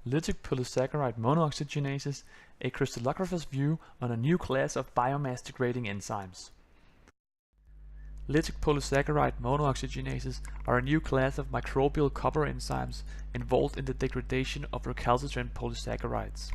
Lytic polysaccharide monooxygenases, a crystallographer's view on a new class of biomass degrading enzymes. Lytic polysaccharide monooxygenases are a new class of microbial copper enzymes involved in the degradation of recalcitrant polysaccharides.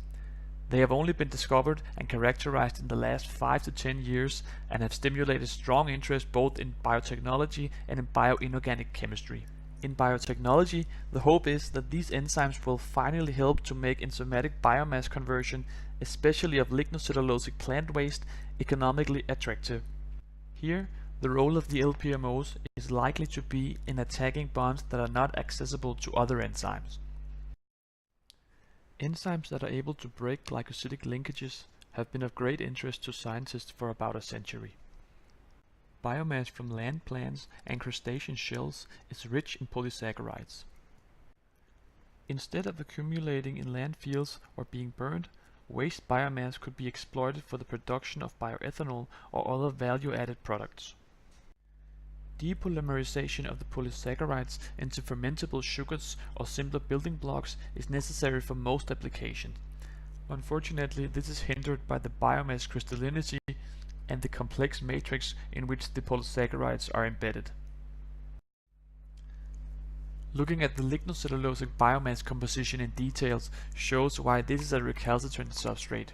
They have only been discovered and characterized in the last 5 to 10 years and have stimulated strong interest both in biotechnology and in bioinorganic chemistry. In biotechnology, the hope is that these enzymes will finally help to make enzymatic biomass conversion, especially of lignocellulosic plant waste, economically attractive. Here, the role of the LPMOs is likely to be in attacking bonds that are not accessible to other enzymes. Enzymes that are able to break glycosidic linkages have been of great interest to scientists for about a century. Biomass from land plants and crustacean shells is rich in polysaccharides. Instead of accumulating in landfills or being burned, waste biomass could be exploited for the production of bioethanol or other value-added products. Depolymerization of the polysaccharides into fermentable sugars or simpler building blocks is necessary for most applications. Unfortunately, this is hindered by the biomass crystallinity and the complex matrix in which the polysaccharides are embedded. Looking at the lignocellulosic biomass composition in details shows why this is a recalcitrant substrate.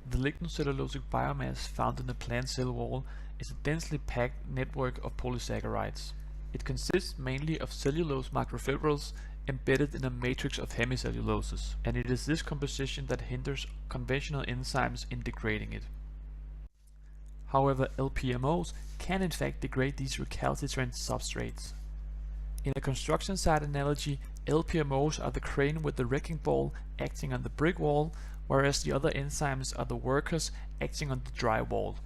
The lignocellulosic biomass found in the plant cell wall is a densely packed network of polysaccharides. It consists mainly of cellulose microfibrils embedded in a matrix of hemicelluloses, and it is this composition that hinders conventional enzymes in degrading it. However, LPMOs can in fact degrade these recalcitrant substrates. In a construction site analogy, LPMOs are the crane with the wrecking ball acting on the brick wall, whereas the other enzymes are the workers acting on the dry wall.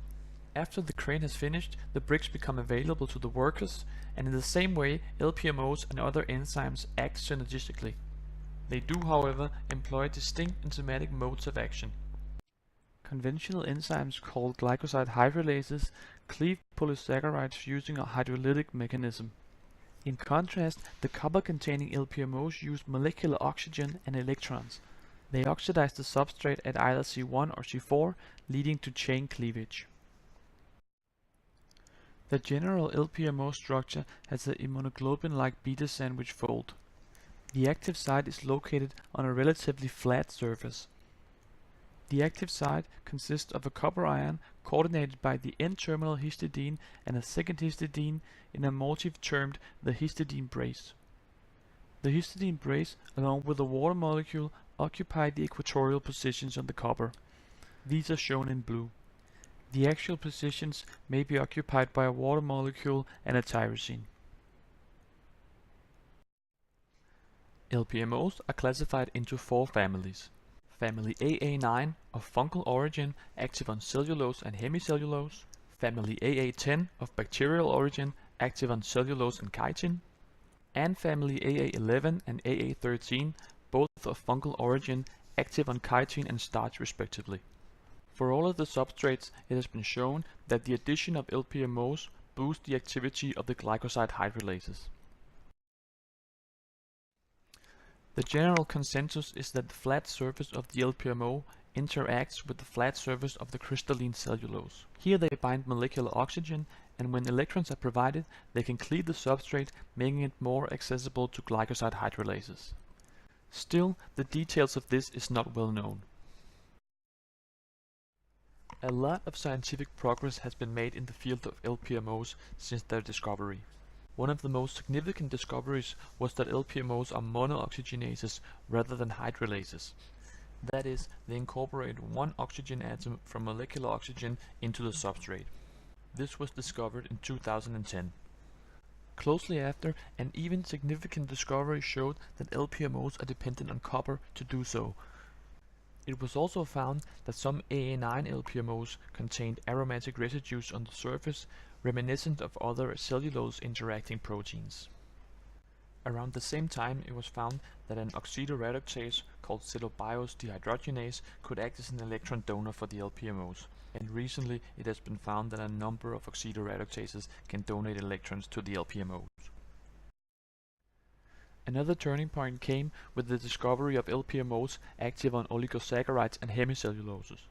After the crane has finished, the bricks become available to the workers, and in the same way LPMOs and other enzymes act synergistically. They do, however, employ distinct enzymatic modes of action. Conventional enzymes called glycoside hydrolases cleave polysaccharides using a hydrolytic mechanism. In contrast, the copper-containing LPMOs use molecular oxygen and electrons. They oxidize the substrate at either C1 or C4, leading to chain cleavage. The general LPMO structure has an immunoglobulin-like beta sandwich fold. The active site is located on a relatively flat surface. The active site consists of a copper ion coordinated by the N-terminal histidine and a second histidine in a motif termed the histidine brace. The histidine brace, along with a water molecule, occupy the equatorial positions on the copper. These are shown in blue. The actual positions may be occupied by a water molecule and a tyrosine. LPMOs are classified into 4 families. Family AA9 of fungal origin active on cellulose and hemicellulose, Family AA10 of bacterial origin active on cellulose and chitin, and Family AA11 and AA13 both of fungal origin active on chitin and starch respectively. For all of the substrates, it has been shown that the addition of LPMOs boosts the activity of the glycoside hydrolases. The general consensus is that the flat surface of the LPMO interacts with the flat surface of the crystalline cellulose. Here they bind molecular oxygen, and when electrons are provided, they can cleave the substrate, making it more accessible to glycoside hydrolases. Still, the details of this is not well known. A lot of scientific progress has been made in the field of LPMOs since their discovery. One of the most significant discoveries was that LPMOs are monooxygenases rather than hydrolases. That is, they incorporate one oxygen atom from molecular oxygen into the substrate. This was discovered in 2010. Closely after, an even significant discovery showed that LPMOs are dependent on copper to do so. It was also found that some AA9 LPMOs contained aromatic residues on the surface, reminiscent of other cellulose-interacting proteins. Around the same time, it was found that an oxidoreductase called cellobiose dehydrogenase could act as an electron donor for the LPMOs, and recently it has been found that a number of oxidoreductases can donate electrons to the LPMOs. Another turning point came with the discovery of LPMOs active on oligosaccharides and hemicelluloses.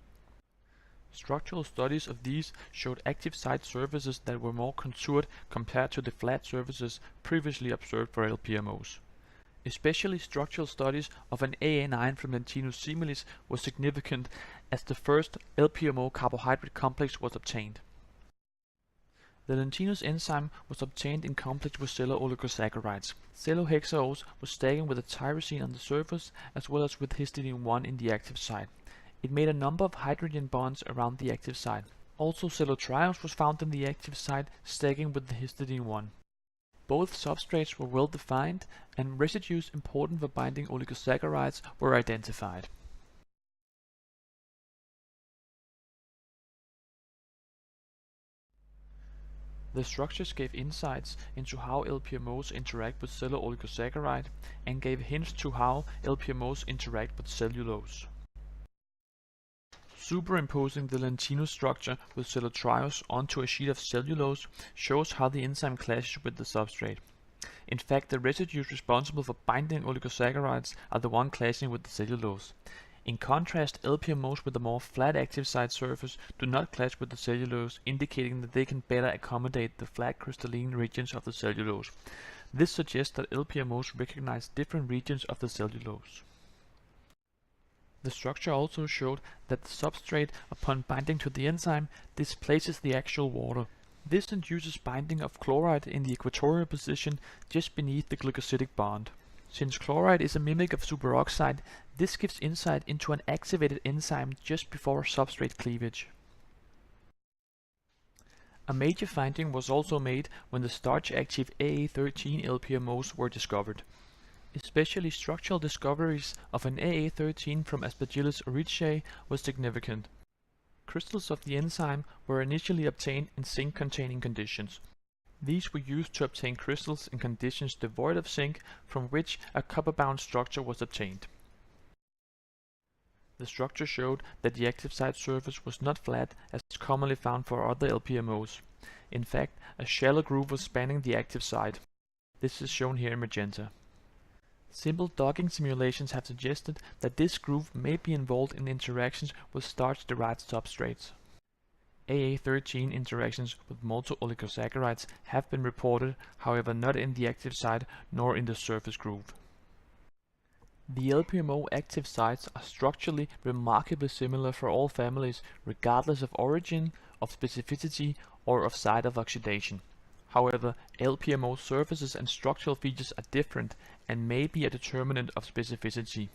Structural studies of these showed active site surfaces that were more contoured compared to the flat surfaces previously observed for LPMOs. Especially structural studies of an AA9 from Lentinus similis were significant as the first LPMO carbohydrate complex was obtained. The Lentinus enzyme was obtained in complex with cello oligosaccharides. Cellohexaose was stacking with a tyrosine on the surface as well as with histidine 1 in the active site. It made a number of hydrogen bonds around the active site. Also cellotriose was found in the active site stacking with the histidine 1. Both substrates were well defined and residues important for binding oligosaccharides were identified. The structures gave insights into how LPMOs interact with cellular oligosaccharide and gave hints to how LPMOs interact with cellulose. Superimposing the Lentinus structure with cellotriose onto a sheet of cellulose shows how the enzyme clashes with the substrate. In fact, the residues responsible for binding oligosaccharides are the one clashing with the cellulose. In contrast, LPMOs with a more flat active site surface do not clash with the cellulose, indicating that they can better accommodate the flat crystalline regions of the cellulose. This suggests that LPMOs recognize different regions of the cellulose. The structure also showed that the substrate, upon binding to the enzyme, displaces the actual water. This induces binding of chloride in the equatorial position just beneath the glycosidic bond. Since chloride is a mimic of superoxide, this gives insight into an activated enzyme just before substrate cleavage. A major finding was also made when the starch-active AA13 LPMOs were discovered. Especially structural discoveries of an AA13 from Aspergillus oryzae was significant. Crystals of the enzyme were initially obtained in zinc-containing conditions. These were used to obtain crystals in conditions devoid of zinc, from which a copper-bound structure was obtained. The structure showed that the active site surface was not flat as commonly found for other LPMOs. In fact, a shallow groove was spanning the active site. This is shown here in magenta. Simple docking simulations have suggested that this groove may be involved in interactions with starch-derived substrates. AA13 interactions with multi-oligosaccharides have been reported, however not in the active site nor in the surface groove. The LPMO active sites are structurally remarkably similar for all families, regardless of origin, of specificity, or of site of oxidation. However, LPMO surfaces and structural features are different and may be a determinant of specificity.